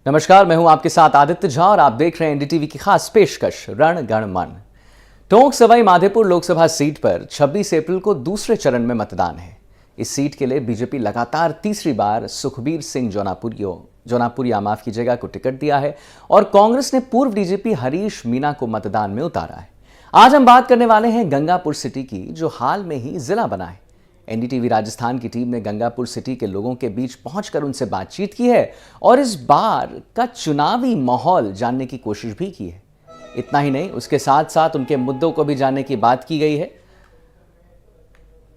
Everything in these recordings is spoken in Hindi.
नमस्कार, मैं हूं आपके साथ आदित्य झा और आप देख रहे हैं एनडीटीवी की खास पेशकश रण गण मन। टोंक सवाई माधोपुर लोकसभा सीट पर 26 अप्रैल को दूसरे चरण में मतदान है। इस सीट के लिए बीजेपी लगातार तीसरी बार सुखबीर सिंह जौनापुरिया को टिकट दिया है और कांग्रेस ने पूर्व डीजीपी हरीश मीणा को मतदान में उतारा है। आज हम बात करने वाले हैं गंगापुर सिटी की, जो हाल में ही जिला बना है। एनडीटीवी राजस्थान की टीम ने गंगापुर सिटी के लोगों के बीच पहुंचकर उनसे बातचीत की है और इस बार का चुनावी माहौल जानने की कोशिश भी की है। इतना ही नहीं, उसके साथ साथ उनके मुद्दों को भी जानने की बात की गई है।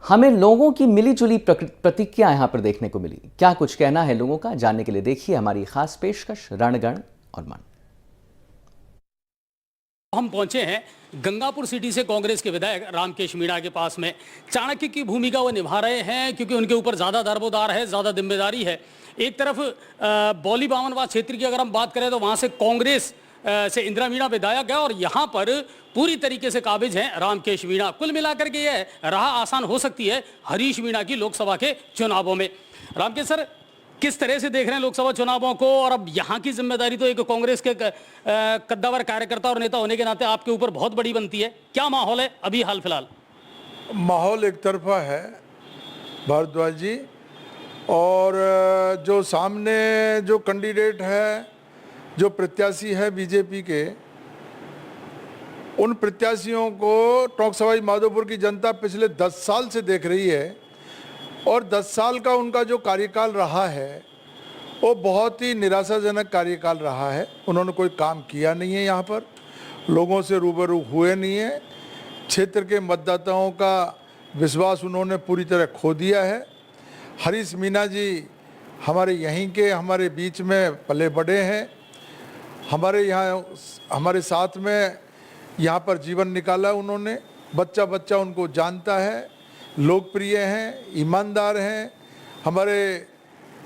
हमें लोगों की मिली जुली प्रतिक्रिया यहां पर देखने को मिली। क्या कुछ कहना है लोगों का, जानने के लिए देखिए हमारी खास पेशकश रणगण और मन। हम पहुंचे हैं गंगापुर सिटी से कांग्रेस के विधायक रामकेश मीणा के पास में। चाणक्य की भूमिका वो निभा रहे हैं क्योंकि उनके ऊपर ज़्यादा दरबोदार है, ज़्यादा जिम्मेदारी है। एक तरफ बौली बावनवाद क्षेत्र की अगर हम बात करें तो वहाँ से कांग्रेस से इंदिरा मीणा विधायक है और यहाँ पर पूरी तरीके से काबिज हैं रामकेश मीणा। कुल मिलाकर के ये राह आसान हो सकती है हरीश मीणा की लोकसभा के चुनावों में। रामकेश सर, किस तरह से देख रहे हैं लोकसभा चुनावों को, और अब यहाँ की जिम्मेदारी तो एक कांग्रेस के कद्दावर कार्यकर्ता और नेता होने के नाते आपके ऊपर बहुत बड़ी बनती है। क्या माहौल है अभी हाल फिलहाल? माहौल एक तरफा है भारद्वाज जी, और जो सामने जो कैंडिडेट है, जो प्रत्याशी है बीजेपी के, उन प्रत्याशियों को टोंक सवाई माधोपुर की जनता पिछले 10 साल से देख रही है और 10 साल का उनका जो कार्यकाल रहा है वो बहुत ही निराशाजनक कार्यकाल रहा है। उन्होंने कोई काम किया नहीं है, यहाँ पर लोगों से रूबरू हुए नहीं है, क्षेत्र के मतदाताओं का विश्वास उन्होंने पूरी तरह खो दिया है। हरीश मीणा जी हमारे यहीं के, हमारे बीच में पले बढ़े हैं, हमारे यहाँ हमारे साथ में यहाँ पर जीवन निकाला उन्होंने। बच्चा बच्चा उनको जानता है, लोकप्रिय हैं, ईमानदार हैं। हमारे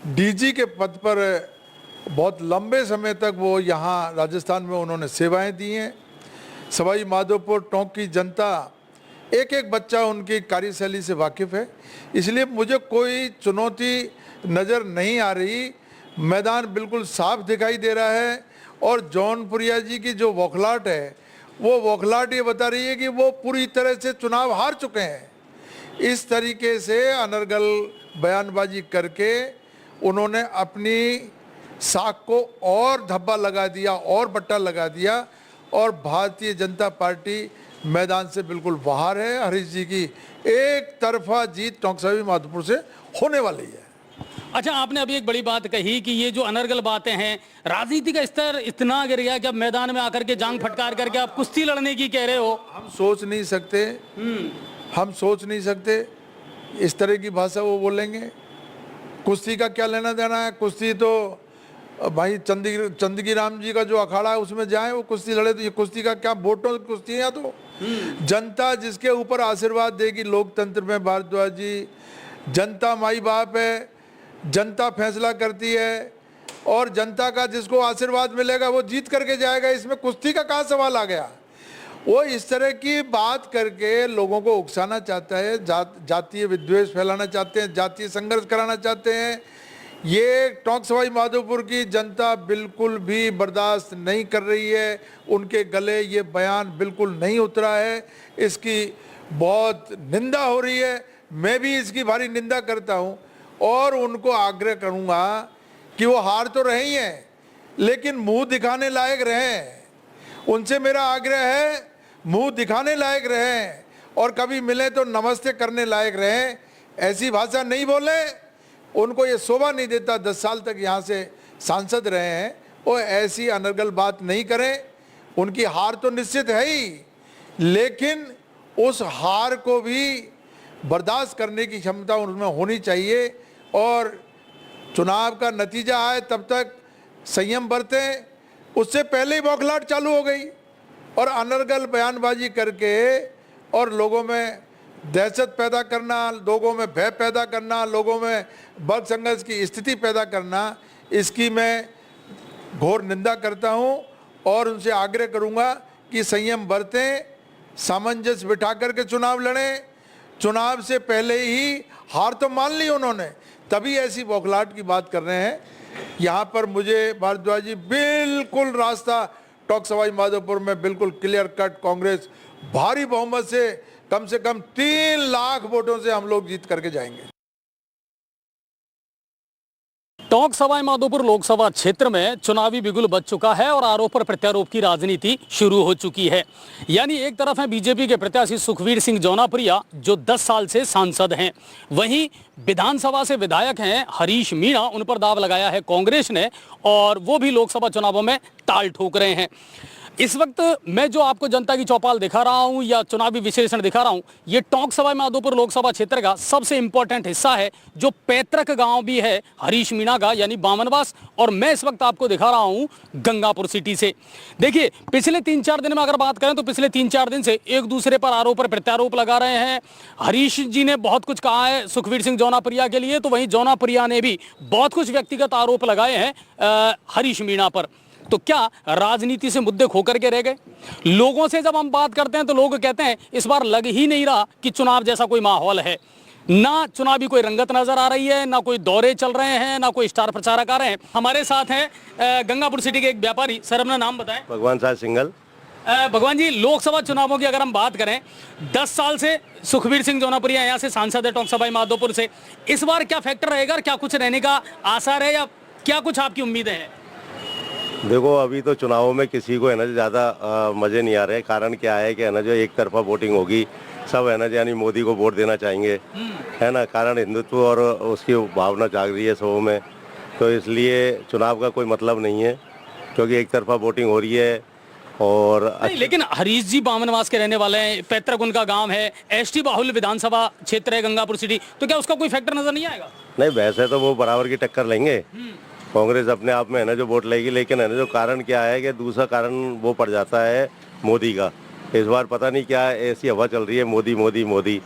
डीजी के पद पर बहुत लंबे समय तक वो यहाँ राजस्थान में उन्होंने सेवाएं दी हैं। सवाई माधोपुर टोंक की जनता एक एक बच्चा उनकी कार्यशैली से वाकिफ़ है, इसलिए मुझे कोई चुनौती नज़र नहीं आ रही। मैदान बिल्कुल साफ दिखाई दे रहा है और जौनपुरिया जी की जो बौखलाहट है, वो बौखलाहट ये बता रही है कि वो पूरी तरह से चुनाव हार चुके हैं। इस तरीके से अनर्गल बयानबाजी करके उन्होंने अपनी साख को और धब्बा लगा दिया और बट्टा लगा दिया और भारतीय जनता पार्टी मैदान से बिल्कुल बाहर है। हरीश जी की एक तरफा जीत टोंक सवाई माधोपुर से होने वाली है। अच्छा, आपने अभी एक बड़ी बात कही कि ये जो अनर्गल बातें हैं, राजनीति का स्तर इतना गिर गया कि अब मैदान में आकर के जांग फटकार करके आप कुश्ती लड़ने की कह रहे हो। हम सोच नहीं सकते इस तरह की भाषा वो बोलेंगे। कुश्ती का क्या लेना देना है? कुश्ती तो भाई चंदगी राम जी का जो अखाड़ा है उसमें जाए, वो कुश्ती लड़े। तो ये कुश्ती का क्या, वोटों की कुश्ती है? या तो जनता जिसके ऊपर आशीर्वाद देगी लोकतंत्र में भारद्वाज जी, जनता माई बाप है, जनता फैसला करती है और जनता का जिसको आशीर्वाद मिलेगा वो जीत करके जाएगा। इसमें कुश्ती का कहाँ सवाल आ गया? वो इस तरह की बात करके लोगों को उकसाना चाहता है, जातीय विद्वेष फैलाना चाहते हैं, जातीय संघर्ष कराना चाहते हैं। ये टोंक सवाई माधोपुर की जनता बिल्कुल भी बर्दाश्त नहीं कर रही है। उनके गले ये बयान बिल्कुल नहीं उतरा है, इसकी बहुत निंदा हो रही है। मैं भी इसकी भारी निंदा करता हूँ और उनको आग्रह करूँगा कि वो हार तो रहे ही हैं लेकिन मुँह दिखाने लायक रहें। उनसे मेरा आग्रह है, मुंह दिखाने लायक रहें और कभी मिले तो नमस्ते करने लायक रहें। ऐसी भाषा नहीं बोले, उनको ये शोभा नहीं देता। 10 साल तक यहाँ से सांसद रहे हैं, वो ऐसी अनर्गल बात नहीं करें। उनकी हार तो निश्चित है ही, लेकिन उस हार को भी बर्दाश्त करने की क्षमता उनमें होनी चाहिए और चुनाव का नतीजा आए तब तक संयम बरतें। उससे पहले ही बौखलाहट चालू हो गई और अनर्गल बयानबाजी करके और लोगों में दहशत पैदा करना, लोगों में भय पैदा करना, लोगों में बल संघर्ष की स्थिति पैदा करना, इसकी मैं घोर निंदा करता हूं और उनसे आग्रह करूंगा कि संयम बरतें, सामंजस्य बिठा करके चुनाव लड़ें। चुनाव से पहले ही हार तो मान ली उन्होंने, तभी ऐसी बौखलाहट की बात कर रहे हैं। यहाँ पर मुझे भारद्वाज जी बिल्कुल रास्ता टोंक सवाई माधोपुर में बिल्कुल क्लियर कट कांग्रेस भारी बहुमत से कम 3 लाख वोटों से हम लोग जीत करके जाएंगे। टोंक सवाई माधोपुर लोकसभा क्षेत्र में चुनावी बिगुल बज चुका है और आरोप और प्रत्यारोप की राजनीति शुरू हो चुकी है। यानी एक तरफ है बीजेपी के प्रत्याशी सुखवीर सिंह जौनाप्रिया जो 10 साल से सांसद हैं, वहीं विधानसभा से विधायक हैं हरीश मीणा, उन पर दाव लगाया है कांग्रेस ने और वो भी लोकसभा चुनावों में ताल ठोक रहे हैं। इस वक्त मैं जो आपको जनता की चौपाल दिखा रहा हूं या चुनावी विश्लेषण दिखा रहा हूं, ये टोंक सवाई माधोपुर लोकसभा क्षेत्र का सबसे इंपॉर्टेंट हिस्सा है जो पैतृक गांव भी है हरीश मीणा का, यानी बामनवास। और मैं इस वक्त आपको दिखा रहा हूं गंगापुर सिटी से। देखिए, पिछले 3-4 दिन में अगर बात करें तो पिछले 3-4 दिन से एक दूसरे पर आरोप और प्रत्यारोप लगा रहे हैं। हरीश जी ने बहुत कुछ कहा है सुखवीर सिंह जौनाप्रिया के लिए, तो वहीं जौनाप्रिया ने भी बहुत कुछ व्यक्तिगत आरोप लगाए हैं हरीश मीणा पर। तो क्या राजनीति से मुद्दे खोकर के रह गए? लोगों से जब हम बात करते हैं तो लोग कहते हैं इस बार लग ही नहीं रहा कि चुनाव जैसा कोई माहौल है, ना चुनावी कोई रंगत नजर आ रही है, ना कोई दौरे चल रहे हैं, ना कोई स्टार प्रचारक आ रहे हैं। हमारे साथ हैं गंगापुर सिटी के एक व्यापारी। सर, अपना नाम बताएं। भगवान साहब सिंगल। भगवान जी, लोकसभा चुनावों की अगर हम बात करें, 10 साल से सुखवीर सिंह जौनाप्रिया यहाँ से सांसद है टोंक सवाई माधोपुर से, इस बार क्या फैक्टर रहेगा? क्या कुछ रहने का आसार है या क्या कुछ आपकी उम्मीदें हैं? देखो, अभी तो चुनावों में किसी को है ना ज़्यादा मज़े नहीं आ रहे। कारण क्या है कि है ना जो एक तरफा वोटिंग होगी, सब है ना यानी मोदी को वोट देना चाहेंगे, है ना। कारण हिंदुत्व और उसकी भावना जाग रही है सबों में, तो इसलिए चुनाव का कोई मतलब नहीं है क्योंकि एक तरफा वोटिंग हो रही है। और नहीं, लेकिन हरीश जी बामनवास के रहने वाले हैं, पैतृक उनका गाँव है, एसटी बाहुल्य विधानसभा क्षेत्र है गंगापुर सिटी, तो क्या उसका कोई फैक्टर नजर नहीं आएगा? नहीं, वैसे तो वो बराबर की टक्कर लेंगे, कांग्रेस अपने आप में है ना जो वोट लेगी, लेकिन है ना जो कारण क्या है कि दूसरा कारण वो पड़ जाता है मोदी का। इस बार पता नहीं क्या ऐसी हवा चल रही है, मोदी मोदी मोदी।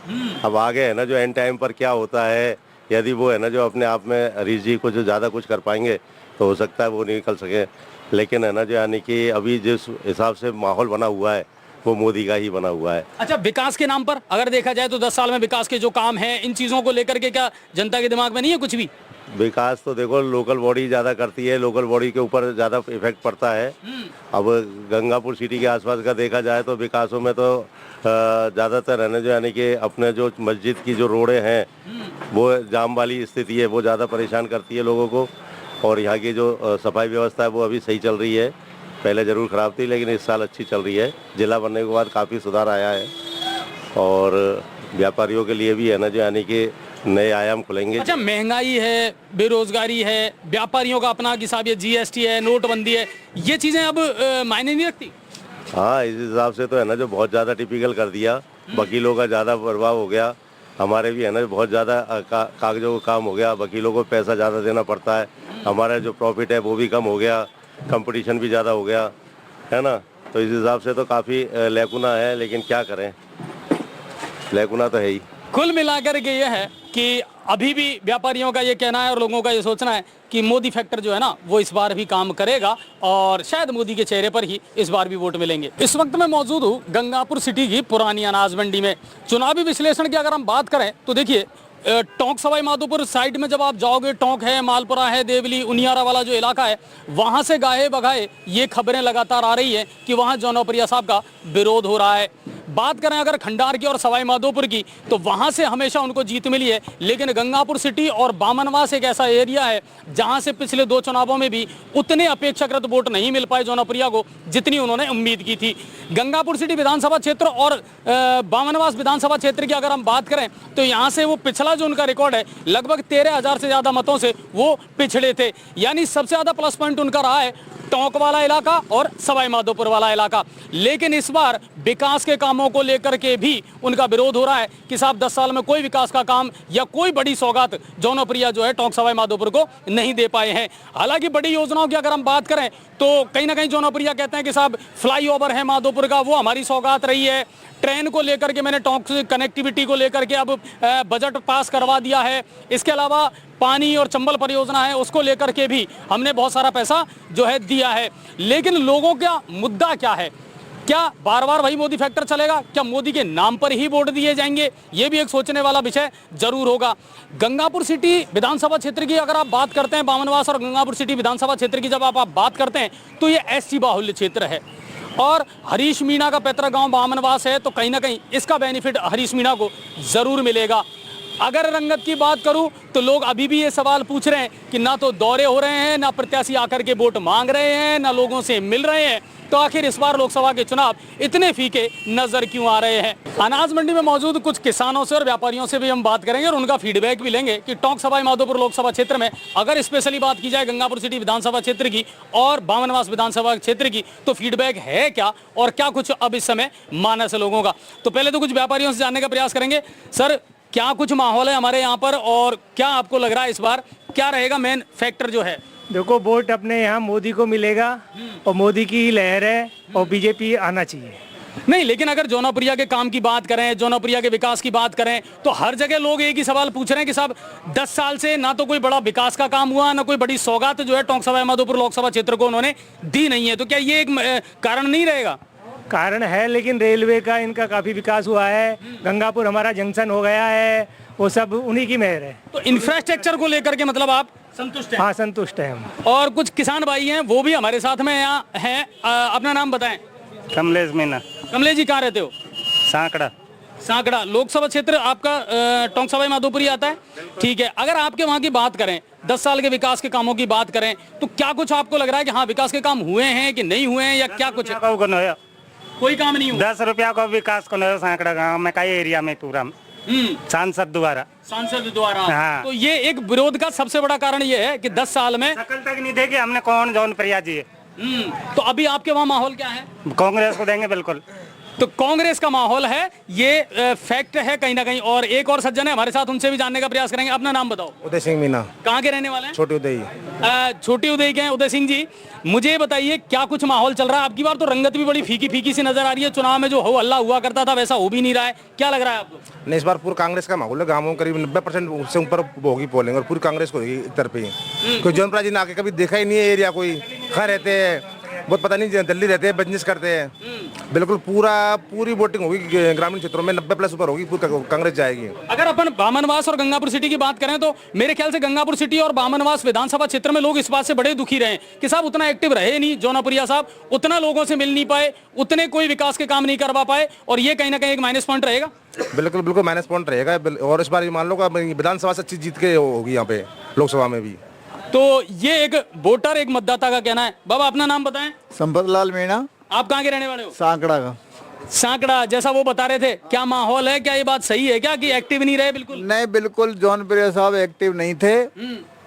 अब आगे है ना जो एंड टाइम पर क्या होता है, यदि वो है ना जो अपने आप में हरीश जी को जो ज़्यादा कुछ कर पाएंगे तो हो सकता है वो नहीं निकल सके, लेकिन है ना जो यानी कि अभी जिस हिसाब से माहौल बना हुआ है वो मोदी का ही बना हुआ है। अच्छा, विकास के नाम पर अगर देखा जाए तो 10 साल में विकास के जो काम हैं, इन चीज़ों को लेकर के क्या जनता के दिमाग में नहीं है कुछ भी? विकास तो देखो लोकल बॉडी ज़्यादा करती है, लोकल बॉडी के ऊपर ज़्यादा इफेक्ट पड़ता है। अब गंगापुर सिटी के आसपास का देखा जाए तो विकासों में तो ज़्यादातर है ना जो यानी कि अपने जो मस्जिद की जो रोडें हैं वो जाम वाली स्थिति है, वो ज़्यादा परेशान करती है लोगों को। और यहाँ की जो सफाई व्यवस्था है वो अभी सही चल रही है, पहले ज़रूर ख़राब थी लेकिन इस साल अच्छी चल रही है। जिला बनने के बाद काफ़ी सुधार आया है और व्यापारियों के लिए भी है ना जो यानी कि नए आयाम खुलेंगे। अच्छा, महंगाई है, बेरोजगारी है, व्यापारियों का अपना हिसाब, ये जीएसटी है, नोटबंदी है, ये चीजें अब मायने नहीं रखती। हाँ, इस हिसाब से तो है ना जो बहुत ज़्यादा टिपिकल कर दिया, वकीलों का ज़्यादा प्रभाव हो गया। हमारे भी है ना बहुत ज़्यादा कागजों का काम हो गया, वकीलों को पैसा ज़्यादा देना पड़ता है, हमारा जो प्रॉफिट है वो भी कम हो गया, कंपटीशन भी ज़्यादा हो गया, है ना। तो इस हिसाब से तो काफ़ी लैकुना है, लेकिन क्या करें, लैकुना तो है ही। कुल मिलाकर के ये है कि अभी भी व्यापारियों का ये कहना है और लोगों का ये सोचना है कि मोदी फैक्टर जो है ना वो इस बार भी काम करेगा और शायद मोदी के चेहरे पर ही इस बार भी वोट मिलेंगे। इस वक्त मैं मौजूद हूँ गंगापुर सिटी की पुरानी अनाज मंडी में। चुनावी विश्लेषण की अगर हम बात करें तो देखिए, टोंक सवाई माधोपुर साइड में जब आप जाओगे, टोंक है, मालपुरा है, देवली, उनियारा वाला जो इलाका है, वहां से गाहे बगाहे ये खबरें लगातार आ रही है कि वहां जौनाप्रिया साहब का विरोध हो रहा है। बात करें अगर खंडार की और सवाई माधोपुर की तो वहां से हमेशा उनको जीत मिली है, लेकिन गंगापुर सिटी और बामनवास एक ऐसा एरिया है जहां से पिछले 2 चुनावों में भी उतने अपेक्षाकृत वोट नहीं मिल पाए जौनाप्रिया को जितनी उन्होंने उम्मीद की थी। गंगापुर सिटी विधानसभा क्षेत्र और बामनवास विधानसभा क्षेत्र की अगर हम बात करें तो यहाँ से वो पिछला जो उनका रिकॉर्ड है लगभग 13,000 से ज्यादा मतों से वो पिछड़े थे। यानी सबसे ज्यादा प्लस पॉइंट उनका रहा है टोंक वाला इलाका और सवाई माधोपुर वाला इलाका। लेकिन इस बार विकास के कामों को लेकर के भी उनका विरोध हो रहा है कि साहब 10 साल में कोई विकास का काम या कोई बड़ी सौगात जौनाप्रिया जो है टोंक सवाई माधोपुर को नहीं दे पाए हैं। हालांकि बड़ी योजनाओं की अगर हम बात करें तो कहीं ना कहीं जौनाप्रिया कहते हैं कि साहब फ्लाईओवर है माधोपुर का, वो हमारी सौगात रही है। ट्रेन को लेकर के मैंने टोंक से कनेक्टिविटी को लेकर के अब बजट पास करवा दिया है। इसके अलावा पानी और चंबल परियोजना है, उसको लेकर के भी हमने बहुत सारा पैसा जो है दिया है। लेकिन लोगों का मुद्दा क्या है? क्या बार बार वही मोदी फैक्टर चलेगा? क्या मोदी के नाम पर ही वोट दिए जाएंगे? ये भी एक सोचने वाला विषय जरूर होगा। गंगापुर सिटी विधानसभा क्षेत्र की अगर आप बात करते हैं, बामनवास और गंगापुर सिटी विधानसभा क्षेत्र की जब आप बात करते हैं तो ये एससी बाहुल्य क्षेत्र है और हरीश मीणा का पैतृक गांव बामनवास है, तो कहीं ना कहीं इसका बेनिफिट हरीश मीणा को जरूर मिलेगा। अगर रंगत की बात करूं तो लोग अभी भी ये सवाल पूछ रहे हैं कि ना तो दौरे हो रहे हैं, ना प्रत्याशी आकर के वोट मांग रहे हैं, ना लोगों से मिल रहे हैं, तो आखिर इस बार लोकसभा के चुनाव इतने फीके नजर क्यों आ रहे हैं? अनाज मंडी में मौजूद कुछ किसानों से और व्यापारियों से भी हम बात करेंगे और उनका फीडबैक भी लेंगे कि टोंक सवाई माधोपुर लोकसभा क्षेत्र में अगर स्पेशली बात की जाए गंगापुर सिटी विधानसभा क्षेत्र की और बामनवास विधानसभा क्षेत्र की, तो फीडबैक है क्या और क्या कुछ अब इस समय मानस है लोगों का। तो पहले तो कुछ व्यापारियों से जानने का प्रयास करेंगे। सर, क्या कुछ माहौल है हमारे यहाँ पर और क्या आपको लग रहा है इस बार क्या रहेगा मेन फैक्टर जो है? देखो, वोट अपने यहाँ मोदी को मिलेगा और मोदी की लहर है और बीजेपी आना चाहिए। नहीं, लेकिन अगर जौनपुरिया के काम की बात करें, जौनपुरिया के विकास की बात करें, तो हर जगह लोग एक ही सवाल पूछ रहे हैं कि साहब 10 साल से ना तो कोई बड़ा विकास का काम हुआ, ना कोई बड़ी सौगात जो है टोंक सवाई माधोपुर लोकसभा क्षेत्र को उन्होंने दी नहीं है। तो क्या ये एक कारण नहीं रहेगा? कारण है, लेकिन रेलवे का इनका काफी विकास हुआ है। गंगापुर हमारा जंक्शन हो गया है, वो सब उन्हीं की मेहर है। तो इंफ्रास्ट्रक्चर को लेकर के मतलब आप संतुष्ट हैं? हाँ, संतुष्ट है हम। और कुछ किसान भाई हैं वो भी हमारे साथ में यहाँ हैं। अपना नाम बताएं। कमलेश मीना। कमलेश जी, कहाँ रहते हो? सांकड़ा। सांकड़ा लोकसभा क्षेत्र आपका टोंक सवाई माधोपुर ही आता है? ठीक है। अगर आपके वहाँ की बात करें, 10 साल के विकास के कामों की बात करें, तो क्या कुछ आपको लग रहा है कि हाँ विकास के काम हुए हैं कि नहीं हुए हैं, या क्या कुछ है? कोई काम नहीं हुआ। 10 रुपया का विकास को नहीं सांकड़ा गाँव में कई एरिया में पूरा सांसद द्वारा। हाँ। तो ये एक विरोध का सबसे बड़ा कारण ये है कि 10 साल में शकल तक नहीं देगी हमने कौन जौनपुरिया जी है। तो अभी आपके वहाँ माहौल क्या है? कांग्रेस को देंगे बिल्कुल। तो कांग्रेस का माहौल है, ये फैक्ट है कहीं ना कहीं। और एक और सज्जन है हमारे साथ, उनसे भी जानने का प्रयास करेंगे। अपना नाम बताओ। उदय सिंह मीना। कहाँ के रहने वाले हैं? छोटी उदय। छोटी उदय के हैं उदय सिंह जी। मुझे बताइए क्या कुछ माहौल चल रहा है? आपकी बार तो रंगत भी बड़ी फीकी फीकी सी नजर आ रही है। चुनाव में जो हो हल्ला हुआ करता था वैसा हो भी नहीं रहा है। क्या लग रहा है आपको? नहीं, इस बार पूरा कांग्रेस का माहौल है। गाँवों करीब 90% से ऊपर होगी पोलिंग और पूरी कांग्रेस को होगी इधर पे। कोई जौनपुरा जी ने आके कभी देखा ही नहीं है एरिया, कोई खा रहते हैं, बहुत पता नहीं दिल्ली रहते हैं, बिजनेस करते हैं। बिल्कुल पूरी वोटिंग होगी ग्रामीण क्षेत्रों में 90+ ऊपर होगी, पूरी कांग्रेस जाएगी। अगर अपन बामनवास और गंगापुर सिटी की बात करें तो मेरे ख्याल से गंगापुर सिटी और बामनवास विधानसभा क्षेत्र में लोग इस बात से बड़े दुखी रहे कि साहब उतना एक्टिव रहे नहीं जौनपुरिया साहब, उतना लोगों से मिल नहीं पाए, उतने कोई विकास के काम नहीं करवा पाए, और ये कहीं ना कहीं एक माइनस पॉइंट रहेगा। बिल्कुल माइनस पॉइंट रहेगा। और इस बार मान लो विधानसभा से अच्छी जीत के होगी यहाँ पे, लोकसभा में भी। तो ये एक वोटर, एक मतदाता का कहना है। बाबा, अपना नाम बताएं। संपत लाल मीणा। आप कहाँ के रहने वाले हो? सांकड़ा का। सांकड़ा। जैसा वो बता रहे थे, क्या माहौल है? क्या ये बात सही है क्या कि एक्टिव नहीं रहे? बिल्कुल नहीं, बिल्कुल जौनपुरिया साहब एक्टिव नहीं थे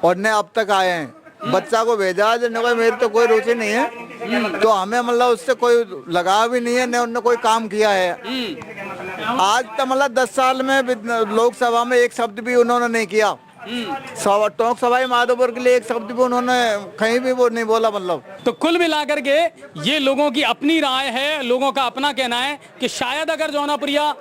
और न अब तक आए हैं। बच्चा को भेजा जो कोई, मेरी तो कोई रुचि नहीं है, तो हमें मतलब उससे कोई लगाव भी नहीं है, न उन्होंने कोई काम किया है। आज तो मतलब 10 साल में लोकसभा में एक शब्द भी उन्होंने नहीं किया। टोंक सवाई माधोपुर के लिए एक शब्द भी उन्होंने कहीं भी वो नहीं बोला। मतलब तो कुल मिलाकर के ये लोगों की अपनी राय है, लोगों का अपना कहना है कि शायद अगर जौनपुरिया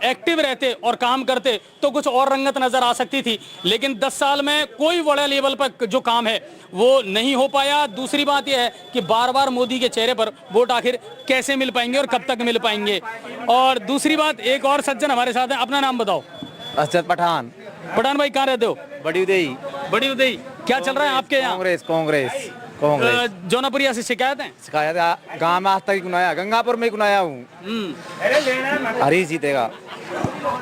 एक्टिव रहते और काम करते तो कुछ और रंगत नजर आ सकती थी, लेकिन 10 साल में कोई बड़ा लेवल पर जो काम है वो नहीं हो पाया। दूसरी बात यह है कि बार बार मोदी के चेहरे पर वोट आखिर कैसे मिल पाएंगे और कब तक मिल पाएंगे। और दूसरी बात, एक और सज्जन हमारे साथ है। अपना नाम बताओ। असद पठान। पठान भाई, कहाँ रहते हो? बड़ी उदय। बड़ी उदय। क्या चल रहा है आपके यहाँ? कांग्रेस। जौनपुरिया से शिकायत है? शिकायत गाँव में आज तक कुनाया, गंगापुर में कुनाया हूँ। हरी जीतेगा।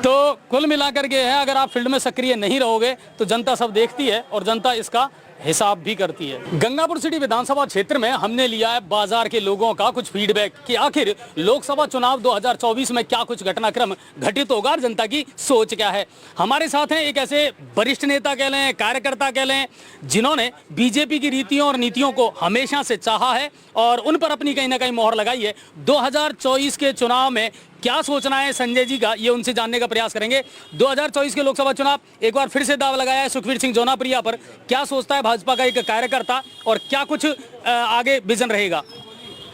तो कुल मिलाकर के है, अगर आप फील्ड में सक्रिय नहीं रहोगे तो जनता सब देखती है और जनता इसका हिसाब भी करती है। गंगापुर सिटी विधानसभा क्षेत्र में हमने लिया है बाजार के लोगों का कुछ फीडबैक कि आखिर लोकसभा चुनाव 2024 में क्या कुछ घटनाक्रम घटित होगा और जनता की सोच क्या है। हमारे साथ हैं एक ऐसे वरिष्ठ नेता कह लें, कार्यकर्ता कह लें, जिन्होंने बीजेपी की रीतियों और नीतियों को हमेशा से चाहा है और उन पर अपनी कहीं ना कहीं मोहर लगाई है। 2024 के चुनाव में क्या सोचना है संजय जी का, ये उनसे जानने का प्रयास करेंगे। 2024 के लोकसभा चुनाव एक बार फिर से दाव लगाया है सुखवीर सिंह जौनाप्रिया पर। क्या सोचता है भाजपा का एक कार्यकर्ता और क्या कुछ आगे विजन रहेगा?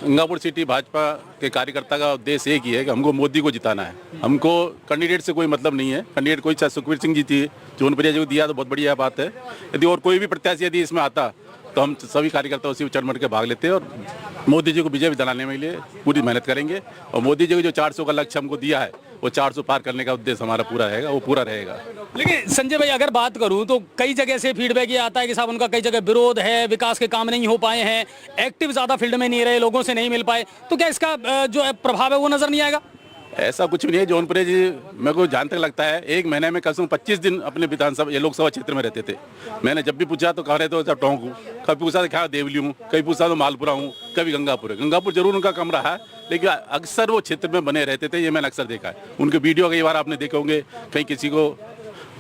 गंगापुर सिटी भाजपा के कार्यकर्ता का उद्देश्य एक ही है कि हमको मोदी को जिताना है। हमको कैंडिडेट से कोई मतलब नहीं है। कैंडिडेट कोई, चाहे सुखवीर सिंह जी थी, जौनपुरिया जी को दिया तो बहुत बढ़िया बात है। यदि और कोई भी प्रत्याशी यदि इसमें आता तो हम सभी कार्यकर्ता उसी में चढ़ के भाग लेते हैं और मोदी जी को विजय दिलाने के लिए पूरी मेहनत करेंगे। और मोदी जी को जो 400 का लक्ष्य हमको दिया है वो 400 पार करने का उद्देश्य हमारा पूरा रहेगा, वो पूरा रहेगा। लेकिन संजय भाई अगर बात करूं तो कई जगह से फीडबैक ये आता है कि साहब उनका कई जगह विरोध है, विकास के काम नहीं हो पाए हैं, एक्टिव ज्यादा फील्ड में नहीं रहे, लोगों से नहीं मिल पाए, तो क्या इसका जो प्रभाव है वो नजर नहीं आएगा? ऐसा कुछ भी नहीं है। जौनपुर जी मेरे को जहाँ तक लगता है 1 महीने में कम से कम 25 दिन अपने विधानसभा ये लोकसभा क्षेत्र में रहते थे। मैंने जब भी पूछा तो कह रहे थे तो टोंक हूँ, कभी पूछा तो क्या देवली हूँ, कभी पूछा तो मालपुरा हूँ, कभी गंगापुर है। गंगापुर जरूर उनका कम रहा है, लेकिन अक्सर वो क्षेत्र में बने रहते थे, ये मैंने अक्सर देखा है। उनके वीडियो कई बार आपने देखे होंगे, कहीं किसी को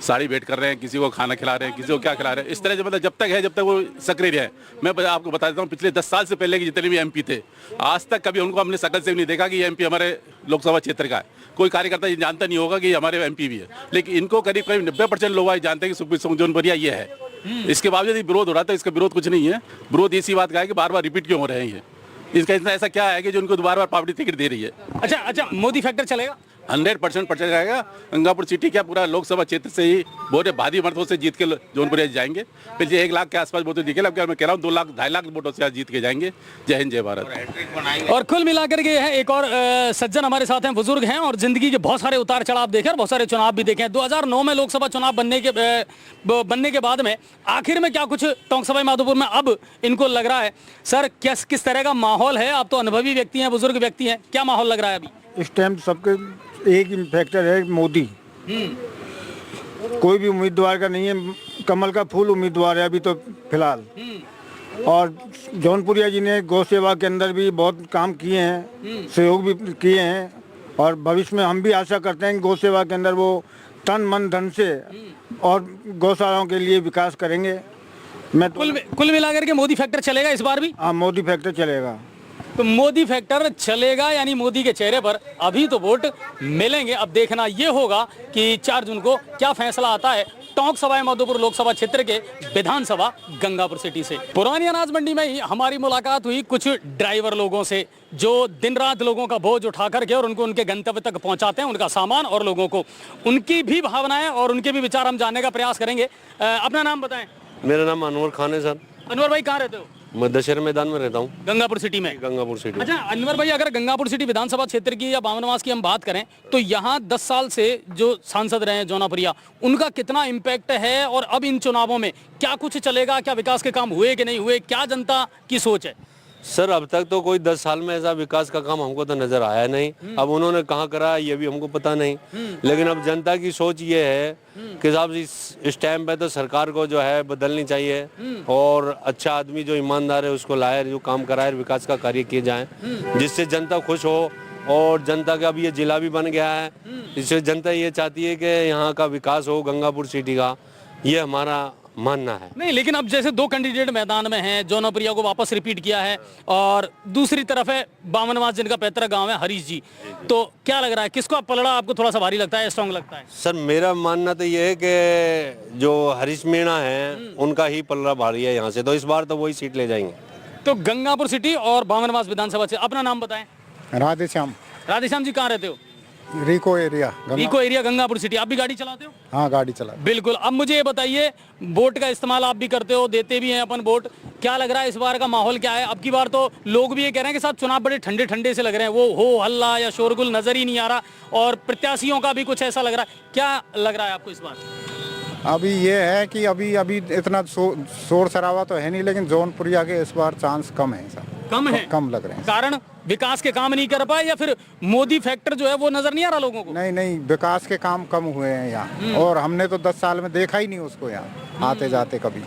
साड़ी भेंट कर रहे हैं, किसी को खाना खिला रहे हैं, किसी को क्या खिला रहे हैं, इस तरह से मतलब जब तक वो सक्रिय रहे। मैं आपको बता देता हूँ पिछले 10 साल से पहले के जितने भी MP थे, आज तक कभी उनको हमने शकल से भी नहीं देखा कि ये MP हमारे लोकसभा क्षेत्र का है। कोई कार्यकर्ता ये जानता नहीं होगा कि ये हमारे MP भी है, लेकिन इनको करीब 90% लोग जानते हैं कि सुखबीर सिंह जौनपुरिया ये है। इसके बावजूद विरोध हो रहा था, इसका विरोध कुछ नहीं है। विरोध इसी बात का है कि बार बार रिपीट क्यों हो रहे हैं। इसका इतना ऐसा क्या है कि जो उनको बार पार्टी टिकट दे रही है। अच्छा, मोदी फैक्टर चलेगा? 100% पड़ जाएगा। गंगापुर सिटी क्या पूरा लोकसभा क्षेत्र से ही बहुत भारी मतों से जीत के जौनपुर जाएंगे। पिछले 1 लाख के आसपास वोट दिखे, अब मैं कह रहा हूँ 2 लाख 2.5 लाख वोटों से जीत के जाएंगे। जय हिंद, जय भारत। और कुल मिलाकर के है एक और सज्जन हमारे साथ हैं, बुजुर्ग हैं और जिंदगी के बहुत सारे उतार चढ़ाव देखे और बहुत सारे चुनाव भी देखे हैं। 2009 में लोकसभा चुनाव बनने के बाद में आखिर में क्या कुछ टोंक सवाई माधोपुर में अब इनको लग रहा है? सर किस तरह का माहौल है? आप तो अनुभवी व्यक्ति हैं, बुजुर्ग व्यक्ति हैं, क्या माहौल लग रहा है अभी इस टाइम? सबके एक ही फैक्टर है, मोदी। कोई भी उम्मीदवार का नहीं है, कमल का फूल उम्मीदवार है अभी तो फिलहाल। और जौनपुरिया जी ने गौ सेवा के अंदर भी बहुत काम किए हैं, सहयोग भी किए हैं और भविष्य में हम भी आशा करते हैं कि गौ सेवा के अंदर वो तन मन धन से और गौशालाओं के लिए विकास करेंगे। मैं कुल मिलाकर के मोदी फैक्टर चलेगा इस बार भी? हाँ, मोदी फैक्टर चलेगा। तो मोदी फैक्टर चलेगा, यानी मोदी के चेहरे पर अभी तो वोट मिलेंगे। अब देखना ये होगा कि 4 जून को क्या फैसला आता है टोंक सवाई माधोपुर लोकसभा क्षेत्र के विधानसभा गंगापुर सिटी से। पुरानी अनाज मंडी में ही हमारी मुलाकात हुई कुछ ड्राइवर लोगों से, जो दिन रात लोगों का बोझ उठा करके और उनको उनके गंतव्य तक पहुंचाते हैं, उनका सामान और लोगों को। उनकी भी भावनाएं और उनके भी विचार हम जानने का प्रयास करेंगे। अपना नाम बताएं। मेरा नाम अनवर खान है सर। अनवर भाई कहाँ रहते हो? मैं दशहरा मैदान में रहता हूँ, गंगापुर सिटी में। गंगापुर सिटी। अच्छा अनवर भाई, अगर गंगापुर सिटी विधानसभा क्षेत्र की या बामनवास की हम बात करें तो यहाँ 10 साल से जो सांसद रहे हैं जौनापुरिया, उनका कितना इम्पैक्ट है और अब इन चुनावों में क्या कुछ चलेगा? क्या विकास के काम हुए कि नहीं हुए? क्या जनता की सोच है? सर अब तक तो कोई 10 साल में ऐसा विकास का काम हमको तो नजर आया नहीं। अब उन्होंने कहाँ करा ये भी हमको पता नहीं, लेकिन अब जनता की सोच ये है कि साहब इस टाइम पे तो सरकार को जो है बदलनी चाहिए और अच्छा आदमी जो ईमानदार है उसको लाए, जो काम कराए, विकास का कार्य किए जाए जिससे जनता खुश हो। और जनता का अब ये जिला भी बन गया है, इससे जनता ये चाहती है कि यहाँ का विकास हो, गंगापुर सिटी का, ये हमारा मानना है। नहीं, लेकिन अब जैसे 2 कैंडिडेट मैदान में हैं, जौनपुरिया को वापस रिपीट किया है और दूसरी तरफ है बामनवास जिनका पैतृक गांव है हरीश जी, तो क्या लग रहा है किसको पलड़ा आपको थोड़ा सा भारी लगता है, स्ट्रॉन्ग लगता है? सर मेरा मानना तो ये है कि जो हरीश मीणा है उनका ही पलड़ा भारी है यहाँ से, तो इस बार तो वही सीट ले जाएंगे। तो गंगापुर सिटी और बामनवास विधानसभा से अपना नाम बताएं। राधेश्याम। राधेश्याम जी कहाँ रहते हो? रिको एरिया। रिको एरिया, गंगापुर सिटी। आप भी गाड़ी चलाते हो? हाँ, गाड़ी चला। बिल्कुल। अब मुझे ये बताइए, वोट का इस्तेमाल आप भी करते हो, देते भी हैं अपन वोट, क्या लग रहा है इस बार का माहौल क्या है? अब की बार तो लोग भी ये कह रहे हैं कि साहब चुनाव बड़े ठंडे ठंडे से लग रहे हैं, वो हो हल्ला या शोरगुल नजर ही नहीं आ रहा और प्रत्याशियों का भी कुछ ऐसा लग रहा है। क्या लग रहा है आपको इस बार? अभी ये है कि अभी इतना शोर शराबा तो है नहीं, लेकिन जौनपुरिया के इस बार चांस कम है सर। कम है? कम लग रहे हैं। कारण विकास के काम नहीं कर पाए या फिर मोदी फैक्टर जो है वो नजर नहीं आ रहा लोगों को? नहीं, विकास के काम कम हुए हैं यहाँ और हमने तो 10 साल में देखा ही नहीं उसको यहाँ आते जाते कभी।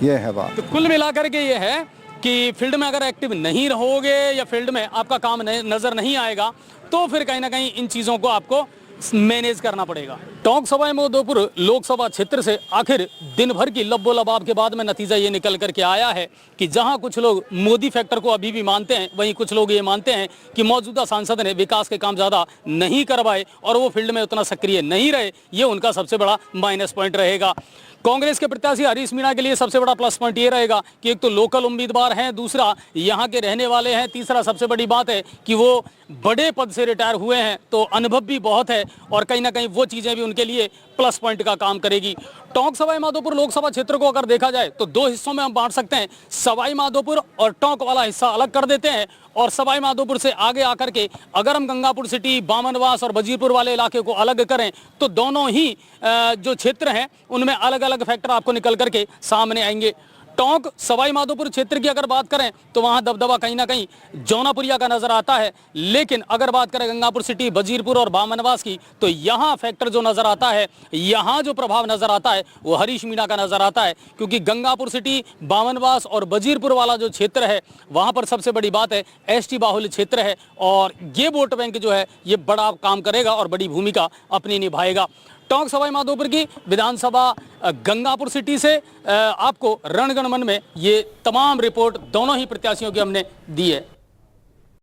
ये है बात। तो कुल मिलाकर के ये है कि फील्ड में अगर एक्टिव नहीं रहोगे या फील्ड में आपका काम नजर नहीं आएगा तो फिर कहीं ना कहीं इन चीजों को आपको मैनेज करना पड़ेगा। टोंक सवाई माधोपुर लोकसभा क्षेत्र से आखिर दिन भर की लब्बो लबाब के बाद में नतीजा ये निकल करके आया है कि जहां कुछ लोग मोदी फैक्टर को अभी भी मानते हैं, वहीं कुछ लोग ये मानते हैं कि मौजूदा सांसद ने विकास के काम ज़्यादा नहीं करवाए और वो फील्ड में उतना सक्रिय नहीं रहे। ये उनका सबसे बड़ा माइनस पॉइंट रहेगा। कांग्रेस के प्रत्याशी हरीश मीणा के लिए सबसे बड़ा प्लस पॉइंट ये रहेगा कि एक तो लोकल उम्मीदवार हैं, दूसरा यहाँ के रहने वाले हैं, तीसरा सबसे बड़ी बात है कि वो बड़े पद से रिटायर हुए हैं तो अनुभव भी बहुत है और कहीं ना कहीं वो चीज़ें भी उनके लिए प्लस पॉइंट का काम करेगी। टोंक सवाई माधोपुर लोकसभा क्षेत्र को अगर देखा जाए तो दो हिस्सों में हम बांट सकते हैं। सवाई माधोपुर और टोंक वाला हिस्सा अलग कर देते हैं और सवाई माधोपुर से आगे आकर के अगर हम गंगापुर सिटी, बामनवास और वजीरपुर वाले इलाके को अलग करें तो दोनों ही जो क्षेत्र हैं उनमें अलग अलग फैक्टर आपको निकल करके सामने आएंगे। टोंक सवाई माधोपुर क्षेत्र की अगर बात करें तो वहां दबदबा कहीं ना कहीं जौनापुरिया का नजर आता है, लेकिन अगर बात करें गंगापुर सिटी, वजीरपुर और बामनवास की तो यहां फैक्टर जो नजर आता है, यहां जो प्रभाव नजर आता है वो हरीश मीणा का नजर आता है, क्योंकि गंगापुर सिटी, बामनवास और वजीरपुर वाला जो क्षेत्र है वहां पर सबसे बड़ी बात है एसटी बाहुल्य क्षेत्र है और ये वोट बैंक जो है ये बड़ा काम करेगा और बड़ी भूमिका अपनी निभाएगा। टोंक सवाई माधोपुर की विधानसभा गंगापुर सिटी से आपको रणगणमन में ये तमाम रिपोर्ट दोनों ही प्रत्याशियों की हमने दी है।